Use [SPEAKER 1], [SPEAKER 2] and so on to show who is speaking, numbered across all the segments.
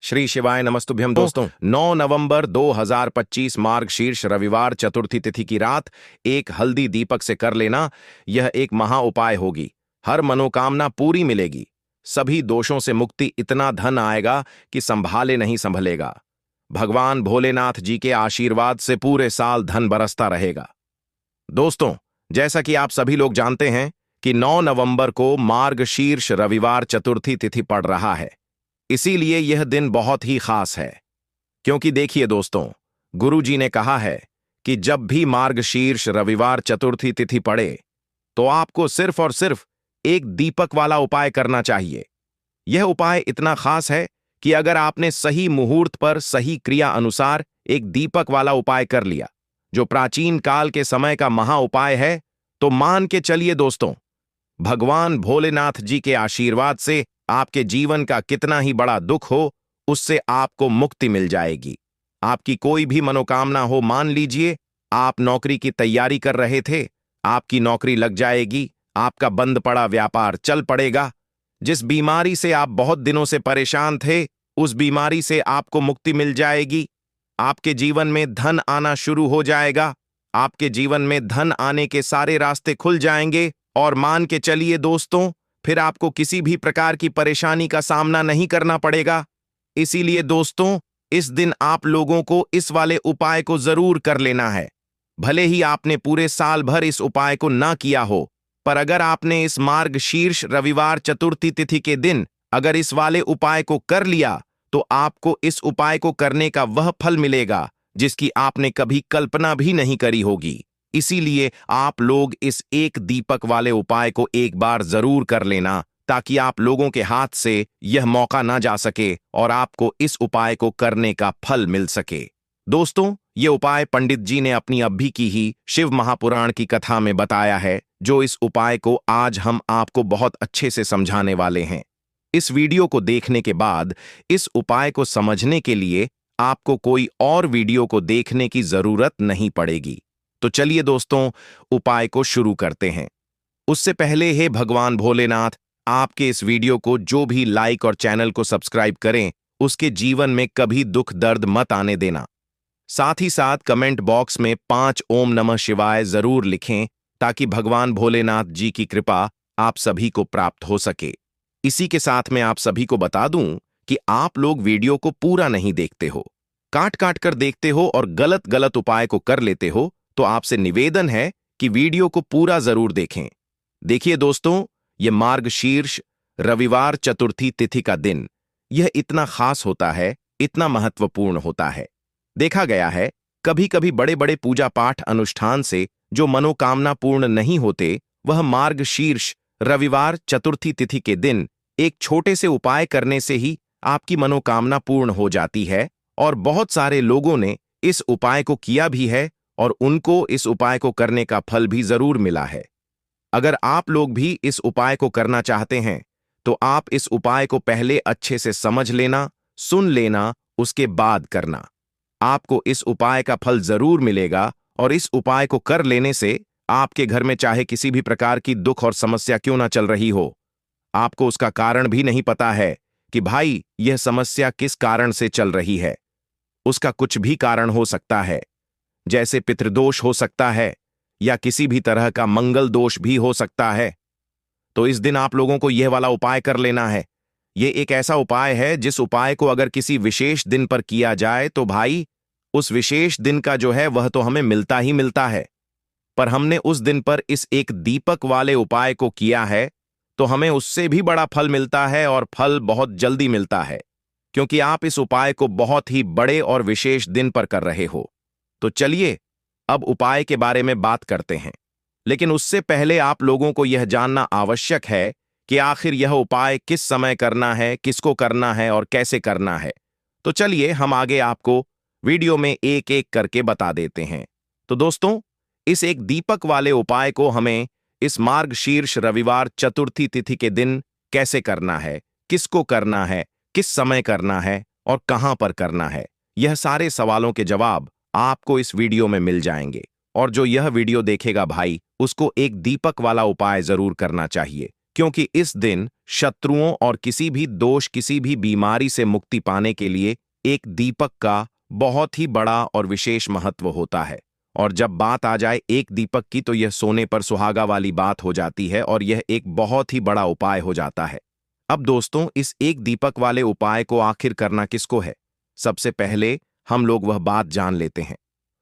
[SPEAKER 1] श्री शिवाय नमस्तुभ्यम दोस्तों। 9 नवंबर 2025 मार्गशीर्ष रविवार चतुर्थी तिथि की रात एक हल्दी दीपक से कर लेना, यह एक महा उपाय होगी। हर मनोकामना पूरी मिलेगी, सभी दोषों से मुक्ति, इतना धन आएगा कि संभाले नहीं संभलेगा। भगवान भोलेनाथ जी के आशीर्वाद से पूरे साल धन बरसता रहेगा। दोस्तों, जैसा कि आप सभी लोग जानते हैं कि 9 नवंबर को मार्गशीर्ष रविवार चतुर्थी तिथि पड़ रहा है, इसीलिए यह दिन बहुत ही खास है। क्योंकि देखिए दोस्तों, गुरु जी ने कहा है कि जब भी मार्गशीर्ष रविवार चतुर्थी तिथि पड़े तो आपको सिर्फ और सिर्फ एक दीपक वाला उपाय करना चाहिए। यह उपाय इतना खास है कि अगर आपने सही मुहूर्त पर सही क्रिया अनुसार एक दीपक वाला उपाय कर लिया, जो प्राचीन काल के समय का महा उपाय है, तो मान के चलिए दोस्तों, भगवान भोलेनाथ जी के आशीर्वाद से आपके जीवन का कितना ही बड़ा दुख हो, उससे आपको मुक्ति मिल जाएगी। आपकी कोई भी मनोकामना हो, मान लीजिए आप नौकरी की तैयारी कर रहे थे, आपकी नौकरी लग जाएगी, आपका बंद पड़ा व्यापार चल पड़ेगा। जिस बीमारी से आप बहुत दिनों से परेशान थे, उस बीमारी से आपको मुक्ति मिल जाएगी। आपके जीवन में धन आना शुरू हो जाएगा, आपके जीवन में धन आने के सारे रास्ते खुल जाएंगे। और मान के चलिए दोस्तों, फिर आपको किसी भी प्रकार की परेशानी का सामना नहीं करना पड़ेगा। इसीलिए दोस्तों, इस दिन आप लोगों को इस वाले उपाय को जरूर कर लेना है। भले ही आपने पूरे साल भर इस उपाय को ना किया हो, पर अगर आपने इस मार्गशीर्ष रविवार चतुर्थी तिथि के दिन अगर इस वाले उपाय को कर लिया, तो आपको इस उपाय को करने का वह फल मिलेगा जिसकी आपने कभी कल्पना भी नहीं करी होगी। इसीलिए आप लोग इस एक दीपक वाले उपाय को एक बार जरूर कर लेना, ताकि आप लोगों के हाथ से यह मौका ना जा सके और आपको इस उपाय को करने का फल मिल सके। दोस्तों, ये उपाय पंडित जी ने अपनी अभी की ही शिव महापुराण की कथा में बताया है, जो इस उपाय को आज हम आपको बहुत अच्छे से समझाने वाले हैं। इस वीडियो को देखने के बाद इस उपाय को समझने के लिए आपको कोई और वीडियो को देखने की जरूरत नहीं पड़ेगी। तो चलिए दोस्तों, उपाय को शुरू करते हैं। उससे पहले हे भगवान भोलेनाथ, आपके इस वीडियो को जो भी लाइक और चैनल को सब्सक्राइब करें, उसके जीवन में कभी दुख दर्द मत आने देना। साथ ही साथ कमेंट बॉक्स में 5 ओम नमः शिवाय जरूर लिखें, ताकि भगवान भोलेनाथ जी की कृपा आप सभी को प्राप्त हो सके। इसी के साथ मैं आप सभी को बता दूं कि आप लोग वीडियो को पूरा नहीं देखते हो, काट काट कर देखते हो और गलत गलत उपाय को कर लेते हो, तो आपसे निवेदन है कि वीडियो को पूरा जरूर देखें। देखिए दोस्तों, यह मार्गशीर्ष रविवार चतुर्थी तिथि का दिन, यह इतना खास होता है, इतना महत्वपूर्ण होता है। देखा गया है, कभी कभी बड़े बड़े पूजा पाठ अनुष्ठान से जो मनोकामना पूर्ण नहीं होते, वह मार्गशीर्ष रविवार चतुर्थी तिथि के दिन एक छोटे से उपाय करने से ही आपकी मनोकामना पूर्ण हो जाती है। और बहुत सारे लोगों ने इस उपाय को किया भी है और उनको इस उपाय को करने का फल भी जरूर मिला है। अगर आप लोग भी इस उपाय को करना चाहते हैं, तो आप इस उपाय को पहले अच्छे से समझ लेना, सुन लेना, उसके बाद करना। आपको इस उपाय का फल जरूर मिलेगा और इस उपाय को कर लेने से आपके घर में चाहे किसी भी प्रकार की दुख और समस्या क्यों ना चल रही हो, आपको उसका कारण भी नहीं पता है कि भाई यह समस्या किस कारण से चल रही है। उसका कुछ भी कारण हो सकता है, जैसे पितृदोष हो सकता है या किसी भी तरह का मंगल दोष भी हो सकता है। तो इस दिन आप लोगों को यह वाला उपाय कर लेना है। यह एक ऐसा उपाय है जिस उपाय को अगर किसी विशेष दिन पर किया जाए, तो भाई उस विशेष दिन का जो है वह तो हमें मिलता ही मिलता है। पर हमने उस दिन पर इस एक दीपक वाले उपाय को किया है, तो हमें उससे भी बड़ा फल मिलता है और फल बहुत जल्दी मिलता है, क्योंकि आप इस उपाय को बहुत ही बड़े और विशेष दिन पर कर रहे हो। तो चलिए अब उपाय के बारे में बात करते हैं, लेकिन उससे पहले आप लोगों को यह जानना आवश्यक है कि आखिर यह उपाय किस समय करना है, किसको करना है और कैसे करना है। तो चलिए हम आगे आपको वीडियो में एक एक करके बता देते हैं। तो दोस्तों, इस एक दीपक वाले उपाय को हमें इस मार्गशीर्ष रविवार चतुर्थी तिथि के दिन कैसे करना है, किसको करना है, किस समय करना है और कहां पर करना है, यह सारे सवालों के जवाब आपको इस वीडियो में मिल जाएंगे। और जो यह वीडियो देखेगा भाई, उसको एक दीपक वाला उपाय जरूर करना चाहिए, क्योंकि इस दिन शत्रुओं और किसी भी दोष, किसी भी बीमारी से मुक्ति पाने के लिए एक दीपक का बहुत ही बड़ा और विशेष महत्व होता है। और जब बात आ जाए एक दीपक की, तो यह सोने पर सुहागा वाली बात हो जाती है और यह एक बहुत ही बड़ा उपाय हो जाता है। अब दोस्तों, इस एक दीपक वाले उपाय को आखिर करना किसको है? सबसे पहले हम लोग वह बात जान लेते हैं।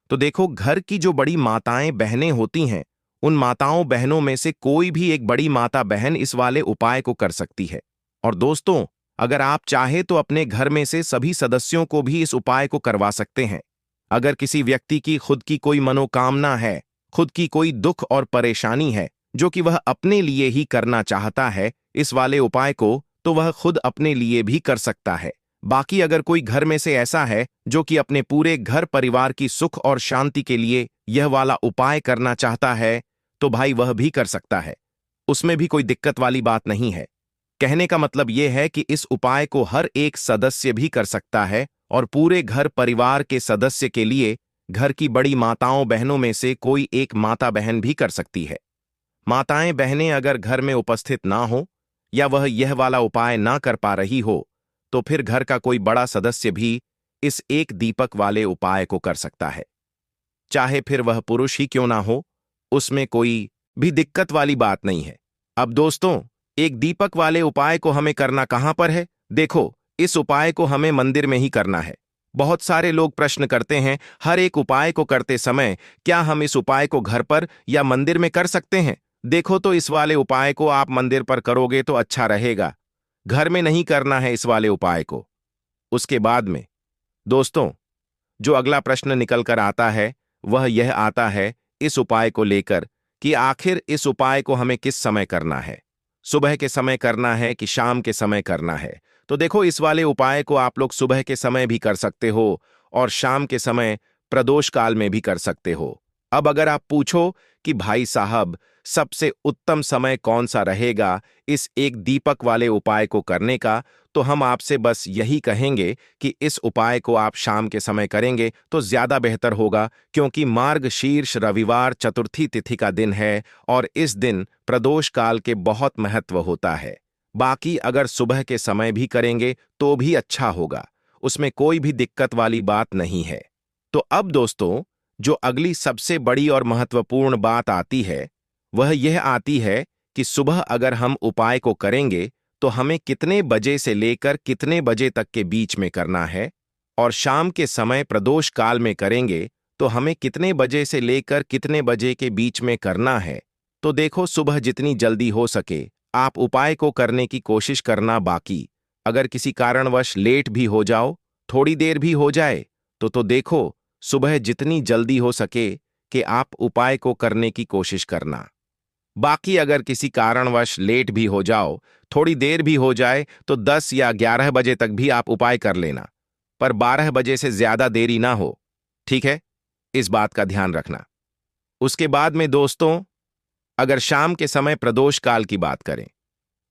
[SPEAKER 1] तो देखो, घर की जो बड़ी माताएं बहनें होती हैं, उन माताओं बहनों में से कोई भी एक बड़ी माता बहन इस वाले उपाय को कर सकती है। और दोस्तों, अगर आप चाहे तो अपने घर में से सभी सदस्यों को भी इस उपाय को करवा सकते हैं। अगर किसी व्यक्ति की खुद की कोई मनोकामना है, खुद की कोई दुख और परेशानी है जो कि वह अपने लिए ही करना चाहता है इस वाले उपाय को, तो वह खुद अपने लिए भी कर सकता है। बाकी अगर कोई घर में से ऐसा है जो कि अपने पूरे घर परिवार की सुख और शांति के लिए यह वाला उपाय करना चाहता है, तो भाई वह भी कर सकता है। उसमें भी कोई दिक्कत वाली बात नहीं है। कहने का मतलब यह है कि इस उपाय को हर एक सदस्य भी कर सकता है और पूरे घर परिवार के सदस्य के लिए घर की बड़ी माताओं बहनों में से कोई एक माता बहन भी कर सकती है। माताएं बहनें अगर घर में उपस्थित ना हो या वह यह वाला उपाय ना कर पा रही हो, तो फिर घर का कोई बड़ा सदस्य भी इस एक दीपक वाले उपाय को कर सकता है। चाहे फिर वह पुरुष ही क्यों ना हो, उसमें कोई भी दिक्कत वाली बात नहीं है। अब दोस्तों, एक दीपक वाले उपाय को हमें करना कहां पर है? देखो, इस उपाय को हमें मंदिर में ही करना है। बहुत सारे लोग प्रश्न करते हैं, हर एक उपाय को करते समय क्या हम इस उपाय को घर पर या मंदिर में कर सकते हैं? देखो, तो इस वाले उपाय को आप मंदिर पर करोगे तो अच्छा रहेगा, घर में नहीं करना है इस वाले उपाय को। उसके बाद में दोस्तों, जो अगला प्रश्न निकल कर आता है वह यह आता है इस उपाय को लेकर कि आखिर इस उपाय को हमें किस समय करना है? सुबह के समय करना है कि शाम के समय करना है? तो देखो, इस वाले उपाय को आप लोग सुबह के समय भी कर सकते हो और शाम के समय प्रदोष काल में भी कर सकते हो। अब अगर आप पूछो कि भाई साहब, सबसे उत्तम समय कौन सा रहेगा इस एक दीपक वाले उपाय को करने का, तो हम आपसे बस यही कहेंगे कि इस उपाय को आप शाम के समय करेंगे तो ज्यादा बेहतर होगा, क्योंकि मार्गशीर्ष रविवार चतुर्थी तिथि का दिन है और इस दिन प्रदोष काल के बहुत महत्व होता है। बाकी अगर सुबह के समय भी करेंगे तो भी अच्छा होगा, उसमें कोई भी दिक्कत वाली बात नहीं है। तो अब दोस्तों, जो अगली सबसे बड़ी और महत्वपूर्ण बात आती है वह यह आती है कि सुबह अगर हम उपाय को करेंगे तो हमें कितने बजे से लेकर कितने बजे तक के बीच में करना है, और शाम के समय प्रदोष काल में करेंगे तो हमें कितने बजे से लेकर कितने बजे के बीच में करना है। तो देखो, सुबह जितनी जल्दी हो सके आप उपाय को करने की कोशिश करना। बाकी अगर किसी कारणवश लेट भी हो जाओ, थोड़ी देर भी हो जाए, तो देखो, सुबह जितनी जल्दी हो सके कि आप उपाय को करने की कोशिश करना। बाकी अगर किसी कारणवश लेट भी हो जाओ, थोड़ी देर भी हो जाए, तो 10 या 11 बजे तक भी आप उपाय कर लेना, पर 12 बजे से ज्यादा देरी ना हो। ठीक है, इस बात का ध्यान रखना। उसके बाद में दोस्तों, अगर शाम के समय प्रदोष काल की बात करें,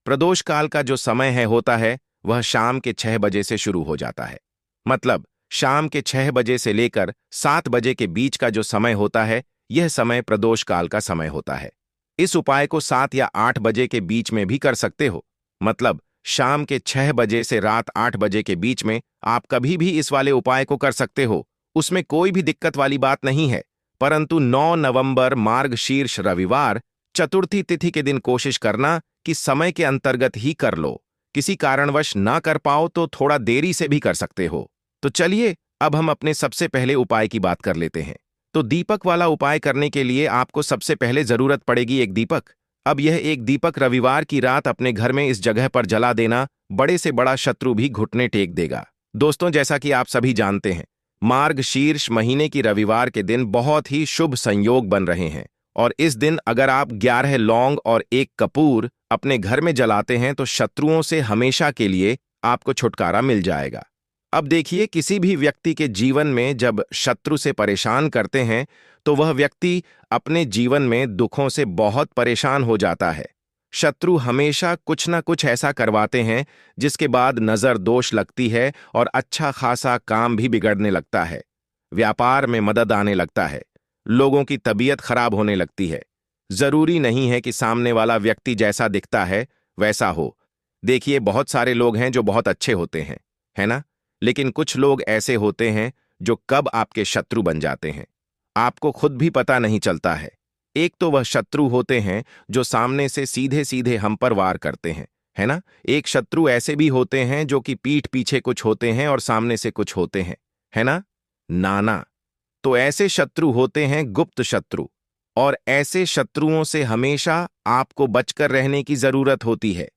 [SPEAKER 1] प्रदोष काल का जो समय होता है वह शाम के 6 बजे से शुरू हो जाता है। मतलब शाम के 6 बजे से लेकर 7 बजे के बीच का जो समय होता है, यह समय प्रदोष काल का समय होता है। इस उपाय को 7 या 8 बजे के बीच में भी कर सकते हो। मतलब शाम के 6 बजे से रात 8 बजे के बीच में आप कभी भी इस वाले उपाय को कर सकते हो, उसमें कोई भी दिक्कत वाली बात नहीं है। परंतु 9 नवंबर मार्गशीर्ष रविवार चतुर्थी तिथि के दिन कोशिश करना कि समय के अंतर्गत ही कर लो। किसी कारणवश ना कर पाओ तो थोड़ा देरी से भी कर सकते हो। तो चलिए, अब हम अपने सबसे पहले उपाय की बात कर लेते हैं। तो दीपक वाला उपाय करने के लिए आपको सबसे पहले जरूरत पड़ेगी एक दीपक। अब यह एक दीपक रविवार की रात अपने घर में इस जगह पर जला देना, बड़े से बड़ा शत्रु भी घुटने टेक देगा। दोस्तों, जैसा कि आप सभी जानते हैं, मार्गशीर्ष महीने की रविवार के दिन बहुत ही शुभ संयोग बन रहे हैं और इस दिन अगर आप 11 लौंग और 1 कपूर अपने घर में जलाते हैं तो शत्रुओं से हमेशा के लिए आपको छुटकारा मिल जाएगा। अब देखिए, किसी भी व्यक्ति के जीवन में जब शत्रु से परेशान करते हैं तो वह व्यक्ति अपने जीवन में दुखों से बहुत परेशान हो जाता है। शत्रु हमेशा कुछ ना कुछ ऐसा करवाते हैं जिसके बाद नजर दोष लगती है और अच्छा खासा काम भी बिगड़ने लगता है, व्यापार में मदद आने लगता है, लोगों की तबीयत खराब होने लगती है। जरूरी नहीं है कि सामने वाला व्यक्ति जैसा दिखता है वैसा हो। देखिए, बहुत सारे लोग हैं जो बहुत अच्छे होते हैं, है ना? लेकिन कुछ लोग ऐसे होते हैं जो कब आपके शत्रु बन जाते हैं, आपको खुद भी पता नहीं चलता है। एक तो वह शत्रु होते हैं जो सामने से सीधे सीधे हम पर वार करते हैं, है ना? एक शत्रु ऐसे भी होते हैं जो कि पीठ पीछे कुछ होते हैं और सामने से कुछ होते हैं, है ना? नाना। तो ऐसे शत्रु होते हैं गुप्त शत्रु, और ऐसे शत्रुओं से हमेशा आपको बचकर रहने की जरूरत होती है।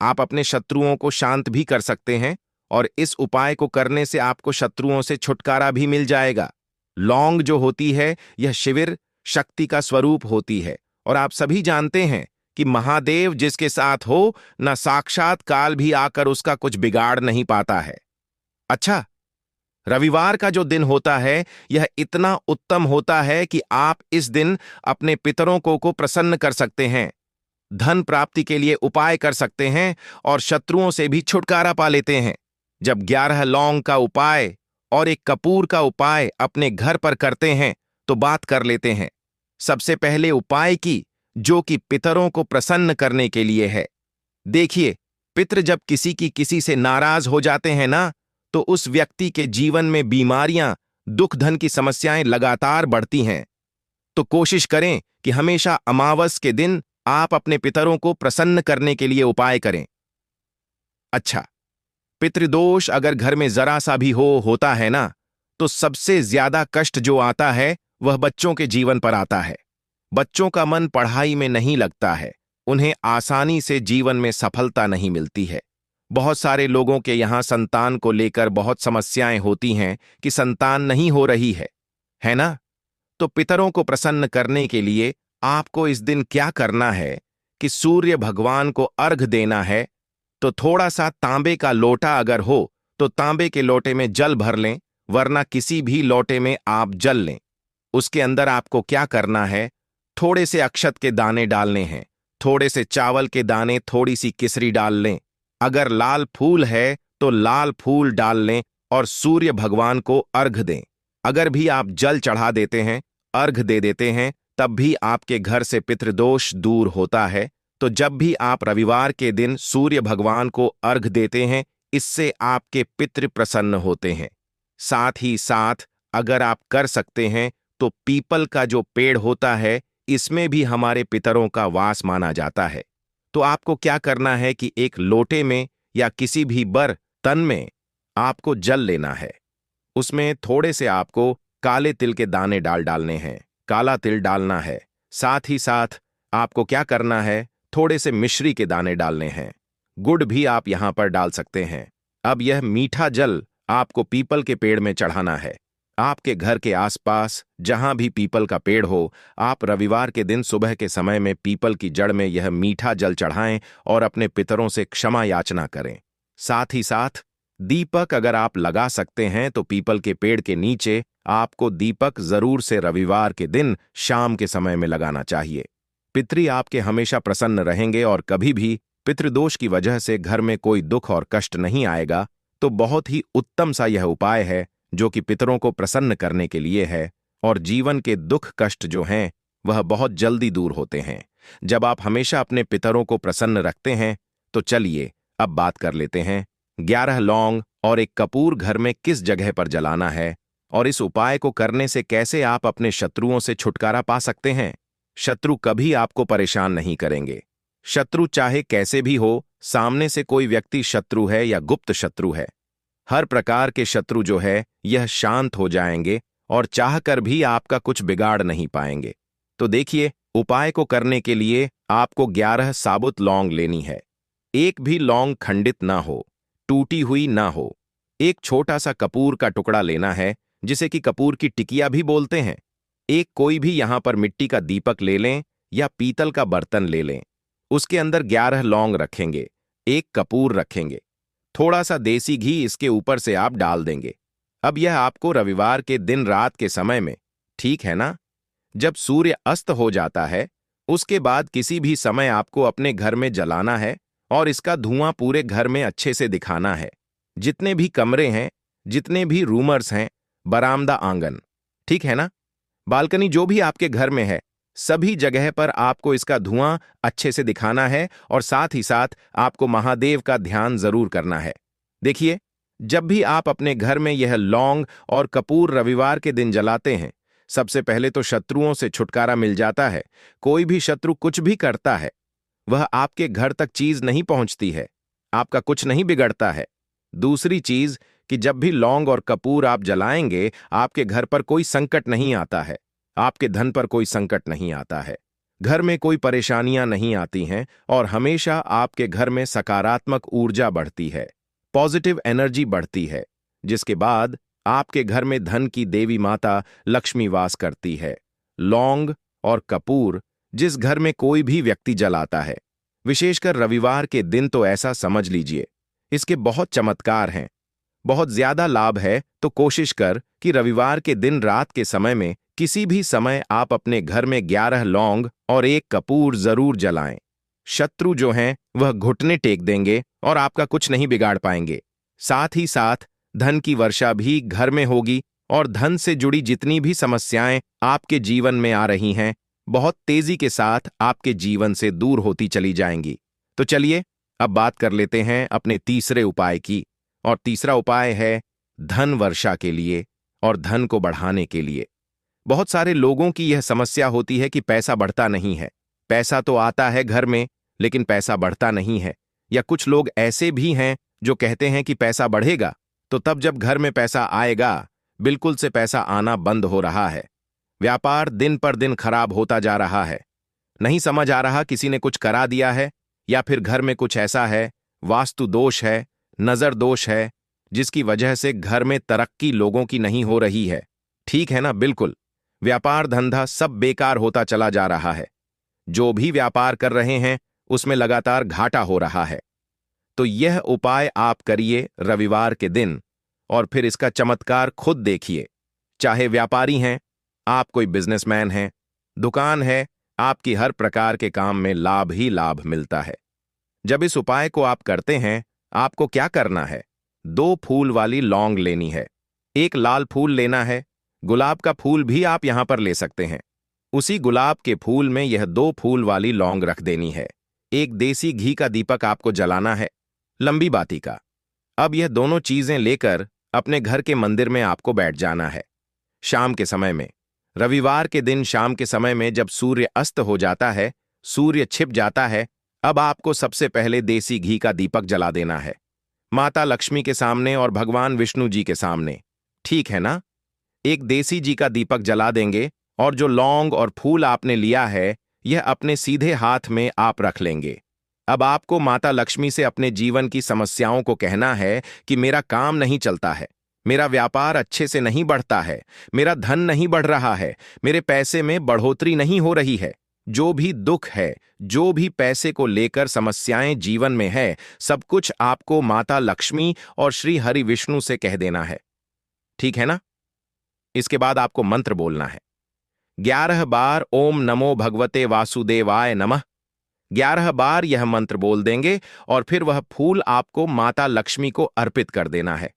[SPEAKER 1] आप अपने शत्रुओं को शांत भी कर सकते हैं, और इस उपाय को करने से आपको शत्रुओं से छुटकारा भी मिल जाएगा। लौंग जो होती है, यह शिविर शक्ति का स्वरूप होती है, और आप सभी जानते हैं कि महादेव जिसके साथ हो, न साक्षात काल भी आकर उसका कुछ बिगाड़ नहीं पाता है। अच्छा, रविवार का जो दिन होता है, यह इतना उत्तम होता है कि आप इस दिन अपने पितरों को प्रसन्न कर सकते हैं, धन प्राप्ति के लिए उपाय कर सकते हैं, और शत्रुओं से भी छुटकारा पा लेते हैं। जब 11 लौंग का उपाय और एक कपूर का उपाय अपने घर पर करते हैं, तो बात कर लेते हैं सबसे पहले उपाय की, जो कि पितरों को प्रसन्न करने के लिए है। देखिए, पितृ जब किसी से नाराज हो जाते हैं ना, तो उस व्यक्ति के जीवन में बीमारियां, दुख, धन की समस्याएं लगातार बढ़ती हैं। तो कोशिश करें कि हमेशा अमावस के दिन आप अपने पितरों को प्रसन्न करने के लिए उपाय करें। अच्छा, पितृदोष अगर घर में जरा सा भी होता है ना, तो सबसे ज्यादा कष्ट जो आता है वह बच्चों के जीवन पर आता है। बच्चों का मन पढ़ाई में नहीं लगता है, उन्हें आसानी से जीवन में सफलता नहीं मिलती है। बहुत सारे लोगों के यहां संतान को लेकर बहुत समस्याएं होती हैं कि संतान नहीं हो रही है ना? तो पितरों को प्रसन्न करने के लिए आपको इस दिन क्या करना है कि सूर्य भगवान को अर्घ देना है। तो थोड़ा सा तांबे का लोटा अगर हो तो तांबे के लोटे में जल भर लें, वरना किसी भी लोटे में आप जल लें। उसके अंदर आपको क्या करना है, थोड़े से अक्षत के दाने डालने हैं, थोड़े से चावल के दाने, थोड़ी सी किसरी डाल लें। अगर लाल फूल है तो लाल फूल डाल लें और सूर्य भगवान को अर्घ दें। अगर भी आप जल चढ़ा देते हैं, अर्घ दे देते हैं, तब भी आपके घर से पितृदोष दूर होता है। तो जब भी आप रविवार के दिन सूर्य भगवान को अर्घ देते हैं, इससे आपके पितृ प्रसन्न होते हैं। साथ ही साथ अगर आप कर सकते हैं तो पीपल का जो पेड़ होता है, इसमें भी हमारे पितरों का वास माना जाता है। तो आपको क्या करना है कि एक लोटे में या किसी भी बर्तन में आपको जल लेना है। उसमें थोड़े से आपको काले तिल के दाने डालने हैं, काला तिल डालना है। साथ ही साथ आपको क्या करना है, थोड़े से मिश्री के दाने डालने हैं। गुड़ भी आप यहां पर डाल सकते हैं। अब यह मीठा जल आपको पीपल के पेड़ में चढ़ाना है। आपके घर के आसपास जहां भी पीपल का पेड़ हो, आप रविवार के दिन सुबह के समय में पीपल की जड़ में यह मीठा जल चढ़ाएं और अपने पितरों से क्षमा याचना करें। साथ ही साथ दीपक अगर आप लगा सकते हैं तो पीपल के पेड़ के नीचे आपको दीपक जरूर से रविवार के दिन शाम के समय में लगाना चाहिए। पितृ आपके हमेशा प्रसन्न रहेंगे और कभी भी पितृदोष की वजह से घर में कोई दुख और कष्ट नहीं आएगा। तो बहुत ही उत्तम सा यह उपाय है जो कि पितरों को प्रसन्न करने के लिए है, और जीवन के दुख कष्ट जो हैं वह बहुत जल्दी दूर होते हैं जब आप हमेशा अपने पितरों को प्रसन्न रखते हैं। तो चलिए अब बात कर लेते हैं 11 लौंग और एक कपूर घर में किस जगह पर जलाना है, और इस उपाय को करने से कैसे आप अपने शत्रुओं से छुटकारा पा सकते हैं। शत्रु कभी आपको परेशान नहीं करेंगे। शत्रु चाहे कैसे भी हो, सामने से कोई व्यक्ति शत्रु है या गुप्त शत्रु है, हर प्रकार के शत्रु जो है यह शांत हो जाएंगे और चाहकर भी आपका कुछ बिगाड़ नहीं पाएंगे। तो देखिए, उपाय को करने के लिए आपको 11 साबुत लौंग लेनी है। एक भी लौंग खंडित ना हो, टूटी हुई ना हो। एक छोटा सा कपूर का टुकड़ा लेना है, जिसे कि कपूर की टिकिया भी बोलते हैं। एक कोई भी यहां पर मिट्टी का दीपक ले लें या पीतल का बर्तन ले लें। उसके अंदर 11 लौंग रखेंगे, एक कपूर रखेंगे, थोड़ा सा देसी घी इसके ऊपर से आप डाल देंगे। अब यह आपको रविवार के दिन रात के समय में, ठीक है ना, जब सूर्य अस्त हो जाता है, उसके बाद किसी भी समय आपको अपने घर में जलाना है और इसका धुआं पूरे घर में अच्छे से दिखाना है। जितने भी कमरे हैं, जितने भी रूमर्स हैं, बरामदा, आंगन, ठीक है ना, बालकनी, जो भी आपके घर में है, सभी जगह पर आपको इसका धुआं अच्छे से दिखाना है और साथ ही साथ आपको महादेव का ध्यान जरूर करना है। देखिए, जब भी आप अपने घर में यह लौंग और कपूर रविवार के दिन जलाते हैं, सबसे पहले तो शत्रुओं से छुटकारा मिल जाता है। कोई भी शत्रु कुछ भी करता है, वह आपके घर तक चीज नहीं पहुंचती है, आपका कुछ नहीं बिगड़ता है। दूसरी चीज कि जब भी लौंग और कपूर आप जलाएंगे, आपके घर पर कोई संकट नहीं आता है, आपके धन पर कोई संकट नहीं आता है, घर में कोई परेशानियां नहीं आती हैं और हमेशा आपके घर में सकारात्मक ऊर्जा बढ़ती है, पॉजिटिव एनर्जी बढ़ती है, जिसके बाद आपके घर में धन की देवी माता लक्ष्मी वास करती है। लौंग और कपूर जिस घर में कोई भी व्यक्ति जलाता है, विशेषकर रविवार के दिन, तो ऐसा समझ लीजिए इसके बहुत चमत्कार हैं, बहुत ज्यादा लाभ है। तो कोशिश कर कि रविवार के दिन रात के समय में किसी भी समय आप अपने घर में 11 लौंग और 1 कपूर जरूर जलाएं। शत्रु जो हैं वह घुटने टेक देंगे और आपका कुछ नहीं बिगाड़ पाएंगे। साथ ही साथ धन की वर्षा भी घर में होगी और धन से जुड़ी जितनी भी समस्याएं आपके जीवन में आ रही हैं, बहुत तेजी के साथ आपके जीवन से दूर होती चली जाएंगी। तो चलिए अब बात कर लेते हैं अपने तीसरे उपाय की। और तीसरा उपाय है धन वर्षा के लिए और धन को बढ़ाने के लिए। बहुत सारे लोगों की यह समस्या होती है कि पैसा बढ़ता नहीं है। पैसा तो आता है घर में, लेकिन पैसा बढ़ता नहीं है। या कुछ लोग ऐसे भी हैं जो कहते हैं कि पैसा बढ़ेगा, तो तब जब घर में पैसा आएगा, बिल्कुल से पैसा आना बंद हो रहा है। व्यापार दिन पर दिन खराब होता जा रहा है। नहीं समझ आ रहा किसी ने कुछ करा दिया है या फिर घर में कुछ ऐसा है, वास्तु दोष है, नजर दोष है, जिसकी वजह से घर में तरक्की लोगों की नहीं हो रही है। ठीक है ना? बिल्कुल व्यापार धंधा सब बेकार होता चला जा रहा है। जो भी व्यापार कर रहे हैं उसमें लगातार घाटा हो रहा है। तो यह उपाय आप करिए रविवार के दिन और फिर इसका चमत्कार खुद देखिए। चाहे व्यापारी हैं, आप कोई बिजनेसमैन हैं, दुकान है, आपकी हर प्रकार के काम में लाभ ही लाभ मिलता है। जब इस उपाय को आप करते हैं, आपको क्या करना है? 2 फूल वाली लौंग लेनी है, 1 लाल फूल लेना है, गुलाब का फूल भी आप यहां पर ले सकते हैं। उसी गुलाब के फूल में यह 2 फूल वाली लौंग रख देनी है। 1 देसी घी का दीपक आपको जलाना है, लंबी बाती का। अब यह दोनों चीजें लेकर अपने घर के मंदिर में आपको बैठ जाना है। शाम के समय में, रविवार के दिन शाम के समय में जब सूर्य अस्त हो जाता है, सूर्य छिप जाता है, अब आपको सबसे पहले देसी घी का दीपक जला देना है, माता लक्ष्मी के सामने और भगवान विष्णु जी के सामने। ठीक है ना? 1 देसी घी का दीपक जला देंगे और जो लौंग और फूल आपने लिया है, यह अपने सीधे हाथ में आप रख लेंगे। अब आपको माता लक्ष्मी से अपने जीवन की समस्याओं को कहना है कि मेरा काम नहीं चलता है, मेरा व्यापार अच्छे से नहीं बढ़ता है, मेरा धन नहीं बढ़ रहा है, मेरे पैसे में बढ़ोतरी नहीं हो रही है। जो भी दुख है, जो भी पैसे को लेकर समस्याएं जीवन में है, सब कुछ आपको माता लक्ष्मी और श्री हरि विष्णु से कह देना है। ठीक है ना? इसके बाद आपको मंत्र बोलना है। 11 बार ओम नमो भगवते वासुदेवाय नमः। 11 बार यह मंत्र बोल देंगे और फिर वह फूल आपको माता लक्ष्मी को अर्पित कर देना है,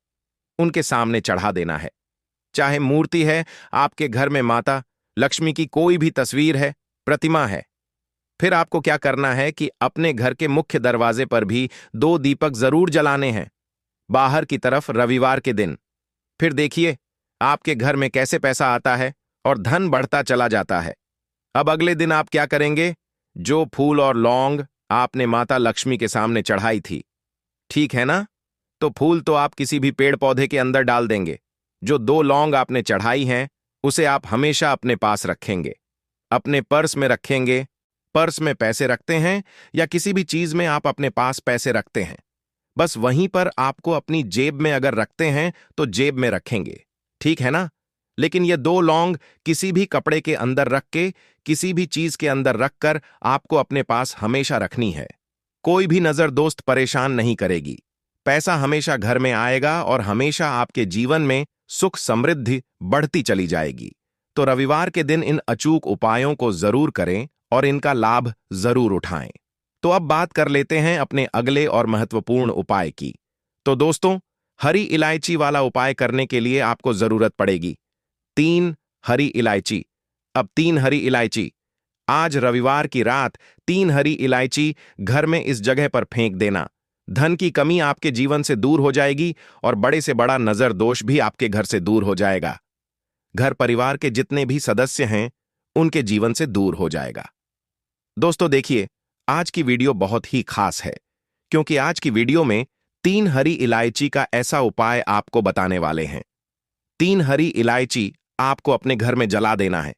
[SPEAKER 1] उनके सामने चढ़ा देना है। चाहे मूर्ति है आपके घर में, माता लक्ष्मी की कोई भी तस्वीर है, प्रतिमा है, फिर आपको क्या करना है कि अपने घर के मुख्य दरवाजे पर भी 2 दीपक जरूर जलाने हैं, बाहर की तरफ रविवार के दिन। फिर देखिए आपके घर में कैसे पैसा आता है और धन बढ़ता चला जाता है। अब अगले दिन आप क्या करेंगे? जो फूल और लौंग आपने माता लक्ष्मी के सामने चढ़ाई थी, ठीक है ना, तो फूल तो आप किसी भी पेड़ पौधे के अंदर डाल देंगे। जो 2 लौंग आपने चढ़ाई हैं, उसे आप हमेशा अपने पास रखेंगे, अपने पर्स में रखेंगे। पर्स में पैसे रखते हैं या किसी भी चीज में आप अपने पास पैसे रखते हैं, बस वहीं पर आपको अपनी जेब में अगर रखते हैं तो जेब में रखेंगे। ठीक है ना? लेकिन ये 2 लौंग किसी भी कपड़े के अंदर रख के, किसी भी चीज के अंदर रखकर आपको अपने पास हमेशा रखनी है। कोई भी नजर दोस्त परेशान नहीं करेगी। पैसा हमेशा घर में आएगा और हमेशा आपके जीवन में सुख समृद्धि बढ़ती चली जाएगी। तो रविवार के दिन इन अचूक उपायों को जरूर करें और इनका लाभ जरूर उठाएं। तो अब बात कर लेते हैं अपने अगले और महत्वपूर्ण उपाय की। तो दोस्तों, हरी इलायची वाला उपाय करने के लिए आपको जरूरत पड़ेगी 3 हरी इलायची। अब 3 हरी इलायची आज रविवार की रात 3 हरी इलायची घर में इस जगह पर फेंक देना। धन की कमी आपके जीवन से दूर हो जाएगी और बड़े से बड़ा नजर दोष भी आपके घर से दूर हो जाएगा। घर परिवार के जितने भी सदस्य हैं उनके जीवन से दूर हो जाएगा। दोस्तों देखिए, आज की वीडियो बहुत ही खास है क्योंकि आज की वीडियो में 3 हरी इलायची का ऐसा उपाय आपको बताने वाले हैं। 3 हरी इलायची आपको अपने घर में जला देना है।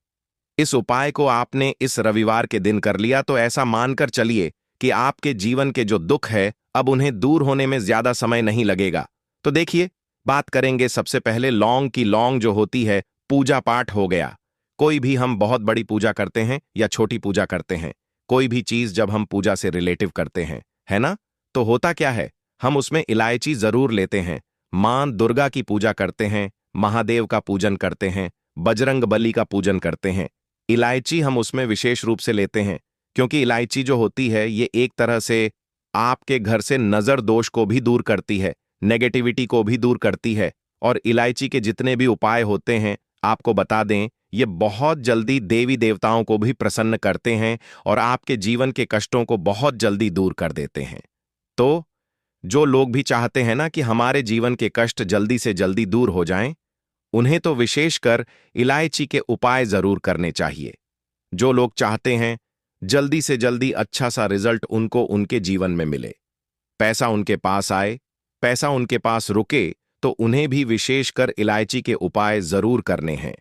[SPEAKER 1] इस उपाय को आपने इस रविवार के दिन कर लिया तो ऐसा मानकर चलिए कि आपके जीवन के जो दुख है अब उन्हें दूर होने में ज्यादा समय नहीं लगेगा। तो देखिए, बात करेंगे सबसे पहले लौंग की। लौंग जो होती है, पूजा पाठ हो गया। कोई भी हम बहुत बड़ी पूजा करते हैं या छोटी पूजा करते हैं, कोई भी चीज जब हम पूजा से रिलेटिव करते हैं, है ना, तो होता क्या है, हम उसमें इलायची जरूर लेते हैं। मां दुर्गा की पूजा करते हैं, महादेव का पूजन करते हैं, बजरंग बली का पूजन करते हैं। इलायची हम उसमें विशेष रूप से लेते हैं क्योंकि इलायची जो होती है ये एक तरह से आपके घर से नजर दोष को भी दूर करती है, नेगेटिविटी को भी दूर करती है। और इलायची के जितने भी उपाय होते हैं आपको बता दें, ये बहुत जल्दी देवी देवताओं को भी प्रसन्न करते हैं और आपके जीवन के कष्टों को बहुत जल्दी दूर कर देते हैं। तो जो लोग भी चाहते हैं ना कि हमारे जीवन के कष्ट जल्दी से जल्दी दूर हो जाएं, उन्हें तो विशेषकर इलायची के उपाय जरूर करने चाहिए। जो लोग चाहते हैं जल्दी से जल्दी अच्छा सा रिजल्ट उनको उनके जीवन में मिले, पैसा उनके पास आए, पैसा उनके पास रुके, तो उन्हें भी विशेषकर इलायची के उपाय जरूर करने हैं।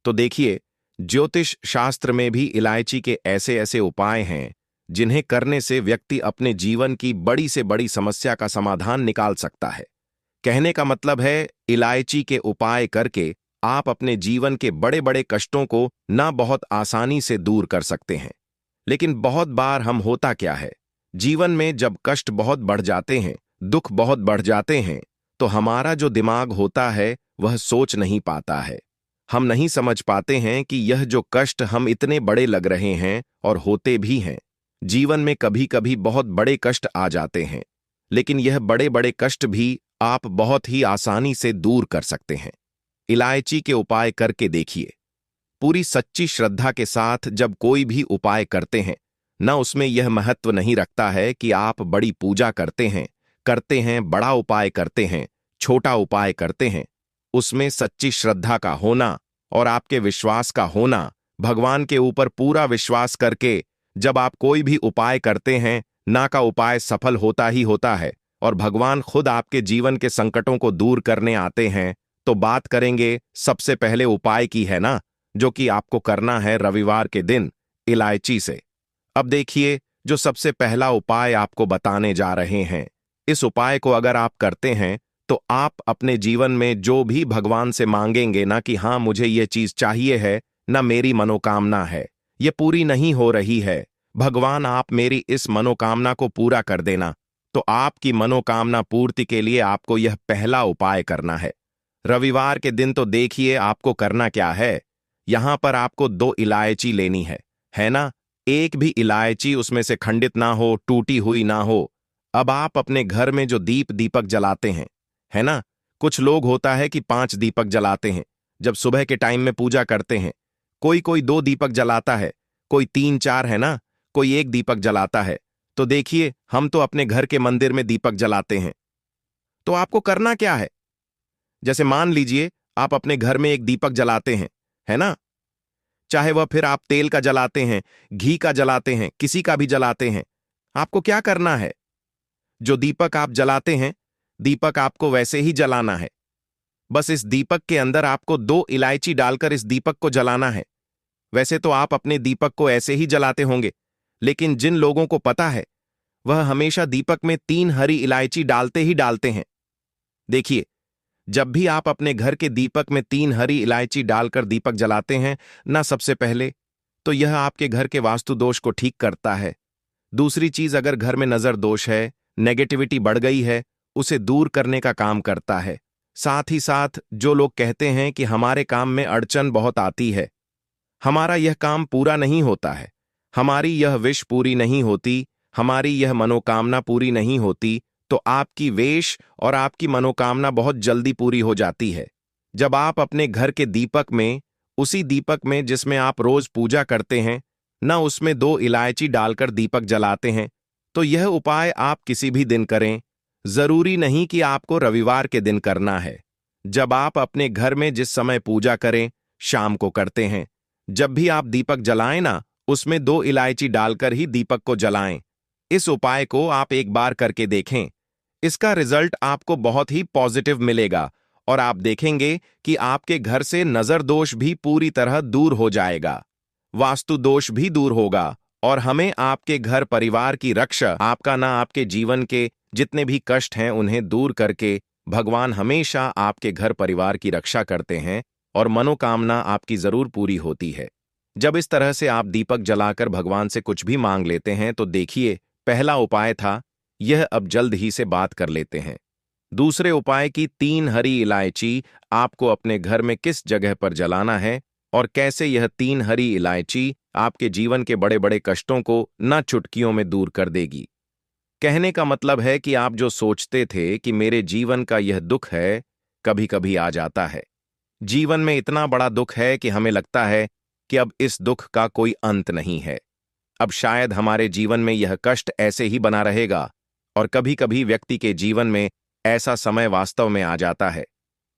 [SPEAKER 1] तो देखिए, ज्योतिष शास्त्र में भी इलायची के ऐसे ऐसे उपाय हैं जिन्हें करने से व्यक्ति अपने जीवन की बड़ी से बड़ी समस्या का समाधान निकाल सकता है। कहने का मतलब है, इलायची के उपाय करके आप अपने जीवन के बड़े बड़े कष्टों को ना बहुत आसानी से दूर कर सकते हैं। लेकिन बहुत बार हम होता क्या है, जीवन में जब कष्ट बहुत बढ़ जाते हैं, दुख बहुत बढ़ जाते हैं, तो हमारा जो दिमाग होता है वह सोच नहीं पाता है। हम नहीं समझ पाते हैं कि यह जो कष्ट हम इतने बड़े लग रहे हैं और होते भी हैं। जीवन में कभी कभी बहुत बड़े कष्ट आ जाते हैं, लेकिन यह बड़े बड़े कष्ट भी आप बहुत ही आसानी से दूर कर सकते हैं। इलायची के उपाय करके देखिए। पूरी सच्ची श्रद्धा के साथ जब कोई भी उपाय करते हैं ना, उसमें यह महत्व नहीं रखता है कि आप बड़ी पूजा करते हैं, बड़ा उपाय करते हैं, छोटा उपाय करते हैं। उसमें सच्ची श्रद्धा का होना और आपके विश्वास का होना, भगवान के ऊपर पूरा विश्वास करके जब आप कोई भी उपाय करते हैं ना, का उपाय सफल होता ही होता है और भगवान खुद आपके जीवन के संकटों को दूर करने आते हैं। तो बात करेंगे सबसे पहले उपाय की, है ना, जो कि आपको करना है रविवार के दिन इलायची से। अब देखिए, जो सबसे पहला उपाय आपको बताने जा रहे हैं, इस उपाय को अगर आप करते हैं तो आप अपने जीवन में जो भी भगवान से मांगेंगे ना कि हाँ मुझे ये चीज चाहिए है, ना मेरी मनोकामना है, ये पूरी नहीं हो रही है, भगवान आप मेरी इस मनोकामना को पूरा कर देना, तो आपकी मनोकामना पूर्ति के लिए आपको यह पहला उपाय करना है। रविवार के दिन तो देखिए आपको करना क्या है। यहां पर आपको 2 इलायची लेनी है ना। एक भी इलायची उसमें से खंडित ना हो, टूटी हुई ना हो। अब आप अपने घर में जो दीपक जलाते हैं, है ना, कुछ लोग होता है कि 5 दीपक जलाते हैं जब सुबह के टाइम में पूजा करते हैं। कोई 2 दीपक जलाता है, कोई 3-4, है ना, कोई 1 दीपक जलाता है। तो देखिए, हम तो अपने घर के मंदिर में दीपक जलाते हैं। तो आपको करना क्या है, जैसे मान लीजिए आप अपने घर में एक दीपक जलाते हैं, है ना, चाहे वह फिर आप तेल का जलाते हैं, घी का जलाते हैं, किसी का भी जलाते हैं। आपको क्या करना है, जो दीपक आप जलाते हैं, दीपक आपको वैसे ही जलाना है। बस इस दीपक के अंदर आपको 2 इलायची डालकर इस दीपक को जलाना है। वैसे तो आप अपने दीपक को ऐसे ही जलाते होंगे, लेकिन जिन लोगों को पता है वह हमेशा दीपक में 3 हरी इलायची डालते ही डालते हैं। देखिए, जब भी आप अपने घर के दीपक में 3 हरी इलायची डालकर दीपक जलाते हैं ना, सबसे पहले तो यह आपके घर के वास्तु दोष को ठीक करता है। दूसरी चीज, अगर घर में नजर दोष है, नेगेटिविटी बढ़ गई है, उसे दूर करने का काम करता है। साथ ही साथ जो लोग कहते हैं कि हमारे काम में अड़चन बहुत आती है, हमारा यह काम पूरा नहीं होता है, हमारी यह विश पूरी नहीं होती, हमारी यह मनोकामना पूरी नहीं होती, तो आपकी वेश और आपकी मनोकामना बहुत जल्दी पूरी हो जाती है। जब आप अपने घर के दीपक में, उसी दीपक में जिसमें आप रोज पूजा करते हैं न उसमें 2 इलायची डालकर दीपक जलाते हैं। तो यह उपाय आप किसी भी दिन करें, जरूरी नहीं कि आपको रविवार के दिन करना है। जब आप अपने घर में जिस समय पूजा करें, शाम को करते हैं, जब भी आप दीपक जलाएं ना, उसमें 2 इलायची डालकर ही दीपक को जलाएं। इस उपाय को आप एक बार करके देखें। इसका रिजल्ट आपको बहुत ही पॉजिटिव मिलेगा और आप देखेंगे कि आपके घर से नजर दोष भी पूरी तरह दूर हो जाएगा, वास्तु दोष भी दूर होगा और हमें आपके घर परिवार की रक्षा, आपका ना आपके जीवन के जितने भी कष्ट हैं उन्हें दूर करके भगवान हमेशा आपके घर परिवार की रक्षा करते हैं और मनोकामना आपकी जरूर पूरी होती है। जब इस तरह से आप दीपक जलाकर भगवान से कुछ भी मांग लेते हैं तो देखिए, पहला उपाय था यह, अब जल्द ही से बात कर लेते हैं। दूसरे उपाय की 3 हरी इलायची आपको अपने घर में किस जगह पर जलाना है और कैसे यह 3 हरी इलायची आपके जीवन के बड़े बड़े कष्टों को न चुटकियों में दूर कर देगी। कहने का मतलब है कि आप जो सोचते थे कि मेरे जीवन का यह दुख है, कभी कभी आ जाता है। जीवन में इतना बड़ा दुख है कि हमें लगता है कि अब इस दुख का कोई अंत नहीं है, अब शायद हमारे जीवन में यह कष्ट ऐसे ही बना रहेगा। और कभी कभी व्यक्ति के जीवन में ऐसा समय वास्तव में आ जाता है।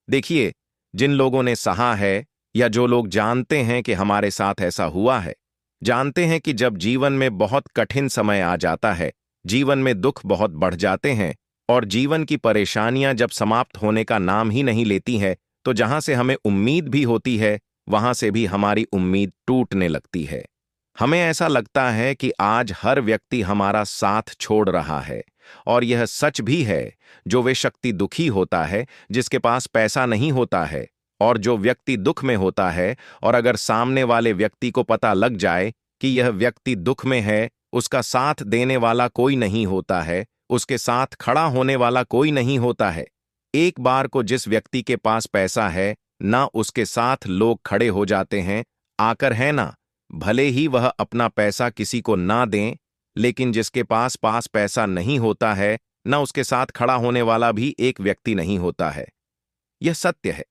[SPEAKER 1] देखिए, जिन लोगों ने सहा है या जो लोग जानते हैं कि हमारे साथ ऐसा हुआ है, जानते हैं कि जब जीवन में बहुत कठिन समय आ जाता है, जीवन में दुख बहुत बढ़ जाते हैं और जीवन की परेशानियां जब समाप्त होने का नाम ही नहीं लेती है, तो जहां से हमें उम्मीद भी होती है, वहां से भी हमारी उम्मीद टूटने लगती है। हमें ऐसा लगता है कि आज हर व्यक्ति हमारा साथ छोड़ रहा है और यह सच भी है। जो वे शक्ति दुखी होता है, जिसके पास पैसा नहीं होता है, और जो व्यक्ति दुख में होता है और अगर सामने वाले व्यक्ति को पता लग जाए कि यह व्यक्ति दुख में है, उसका साथ देने वाला कोई नहीं होता है, उसके साथ खड़ा होने वाला कोई नहीं होता है। एक बार को जिस व्यक्ति के पास पैसा है, ना उसके साथ लोग खड़े हो जाते हैं आकर, है ना। भले ही वह अपना पैसा किसी को ना दें, लेकिन जिसके पास पैसा नहीं होता है, ना उसके साथ खड़ा होने वाला भी एक व्यक्ति नहीं होता है। यह सत्य है।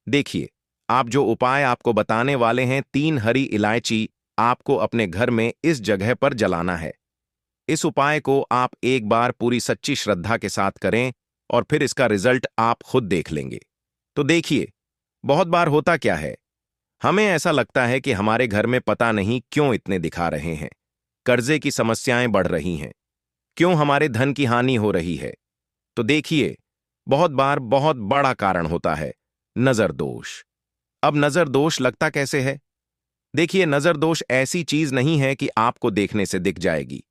[SPEAKER 1] देखिए, आप जो उपाय आपको बताने वाले हैं, 3 हरी इलायची आपको अपने घर में इस जगह पर जलाना है। इस उपाय को आप एक बार पूरी सच्ची श्रद्धा के साथ करें और फिर इसका रिजल्ट आप खुद देख लेंगे। तो देखिए, बहुत बार होता क्या है, हमें ऐसा लगता है कि हमारे घर में पता नहीं क्यों इतने दिखा रहे हैं, कर्जे की समस्याएं बढ़ रही हैं, क्यों हमारे धन की हानि हो रही है। तो देखिए, बहुत बार बहुत बड़ा कारण होता है नजर दोष। अब नजर दोष लगता कैसे है? देखिए, नजर दोष ऐसी चीज नहीं है कि आपको देखने से दिख जाएगी।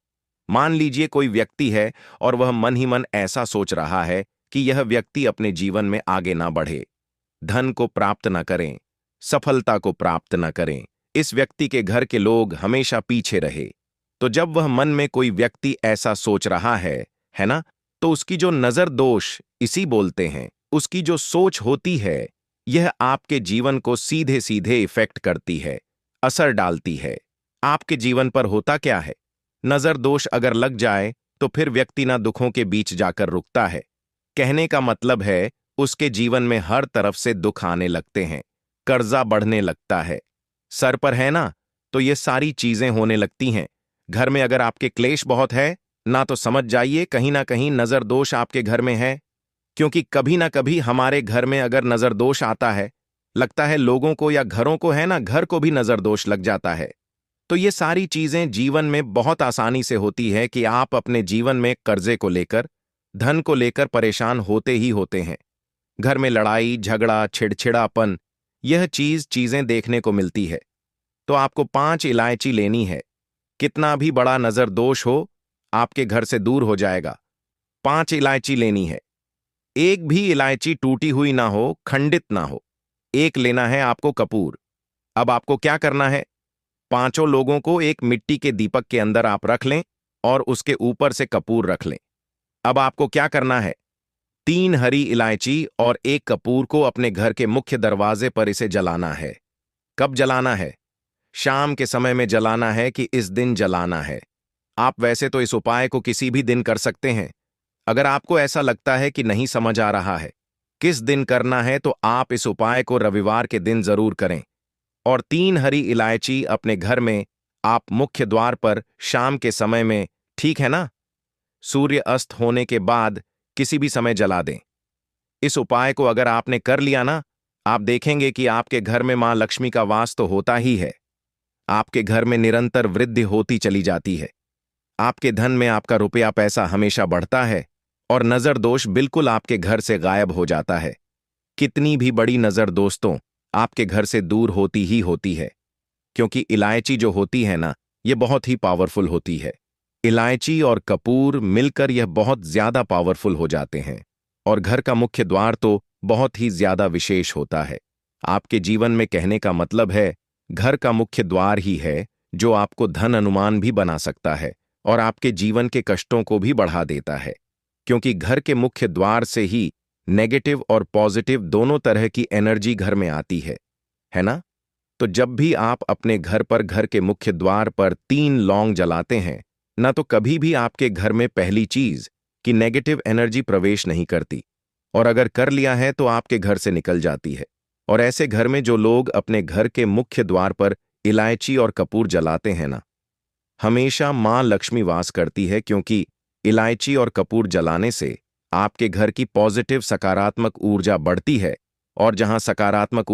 [SPEAKER 1] मान लीजिए कोई व्यक्ति है और वह मन ही मन ऐसा सोच रहा है कि यह व्यक्ति अपने जीवन में आगे ना बढ़े, धन को प्राप्त न करें, सफलता को प्राप्त न करें, इस व्यक्ति के घर के लोग हमेशा पीछे रहे। तो जब वह मन में कोई व्यक्ति ऐसा सोच रहा है ना, तो उसकी जो नजर दोष इसी बोलते हैं, उसकी जो सोच होती है, यह आपके जीवन को सीधे सीधे इफेक्ट करती है, असर डालती है। आपके जीवन पर होता क्या है, नजर दोष अगर लग जाए तो फिर व्यक्ति ना दुखों के बीच जाकर रुकता है। कहने का मतलब है, उसके जीवन में हर तरफ से दुख आने लगते हैं, कर्जा बढ़ने लगता है, सर पर है ना, तो ये सारी चीजें होने लगती हैं। घर में अगर आपके क्लेश बहुत है ना, तो समझ जाइए कहीं ना कहीं नजर दोष आपके घर में है। क्योंकि कभी ना कभी हमारे घर में अगर नजर दोष आता है, लगता है लोगों को या घरों को, है ना, घर को भी नजर दोष लग जाता है। तो ये सारी चीजें जीवन में बहुत आसानी से होती है कि आप अपने जीवन में कर्जे को लेकर, धन को लेकर परेशान होते ही होते हैं। घर में लड़ाई झगड़ा छिड़छिड़ापन, यह चीजें देखने को मिलती है। तो आपको 5 इलायची लेनी है। कितना भी बड़ा नजर दोष हो, आपके घर से दूर हो जाएगा। 5 इलायची लेनी है। एक भी इलायची टूटी हुई ना हो, खंडित ना हो। एक लेना है आपको कपूर। अब आपको क्या करना है, 5 लोगों को एक मिट्टी के दीपक के अंदर आप रख लें और उसके ऊपर से कपूर रख लें। अब आपको क्या करना है, 3 हरी इलायची और 1 कपूर को अपने घर के मुख्य दरवाजे पर इसे जलाना है। कब जलाना है? शाम के समय में जलाना है कि इस दिन जलाना है? आप वैसे तो इस उपाय को किसी भी दिन कर सकते हैं। अगर आपको ऐसा लगता है कि नहीं समझ आ रहा है किस दिन करना है, तो आप इस उपाय को रविवार के दिन जरूर करें और 3 हरी इलायची अपने घर में आप मुख्य द्वार पर शाम के समय में, ठीक है ना, सूर्य अस्त होने के बाद किसी भी समय जला दें। इस उपाय को अगर आपने कर लिया ना, आप देखेंगे कि आपके घर में मां लक्ष्मी का वास तो होता ही है, आपके घर में निरंतर वृद्धि होती चली जाती है, आपके धन में आपका रुपया पैसा हमेशा बढ़ता है और नजर दोष बिल्कुल आपके घर से गायब हो जाता है। कितनी भी बड़ी नजर दोस्तों आपके घर से दूर होती ही होती है, क्योंकि इलायची जो होती है ना, ये बहुत ही पावरफुल होती है। इलायची और कपूर मिलकर यह बहुत ज्यादा पावरफुल हो जाते हैं और घर का मुख्य द्वार तो बहुत ही ज्यादा विशेष होता है। आपके जीवन में कहने का मतलब है, घर का मुख्य द्वार ही है जो आपको धन अनुमान भी बना सकता है और आपके जीवन के कष्टों को भी बढ़ा देता है, क्योंकि घर के मुख्य द्वार से ही नेगेटिव और पॉजिटिव दोनों तरह की एनर्जी घर में आती है ना। तो जब भी आप अपने घर पर घर के मुख्य द्वार पर 3 लौंग जलाते हैं ना, तो कभी भी आपके घर में पहली चीज कि नेगेटिव एनर्जी प्रवेश नहीं करती, और अगर कर लिया है तो आपके घर से निकल जाती है। और ऐसे घर में जो लोग अपने घर के मुख्य द्वार पर इलायची और कपूर जलाते हैं ना, हमेशा मां लक्ष्मी वास करती है, क्योंकि इलायची और कपूर जलाने से आपके घर की पॉजिटिव सकारात्मक ऊर्जा बढ़ती है और जहां सकारात्मक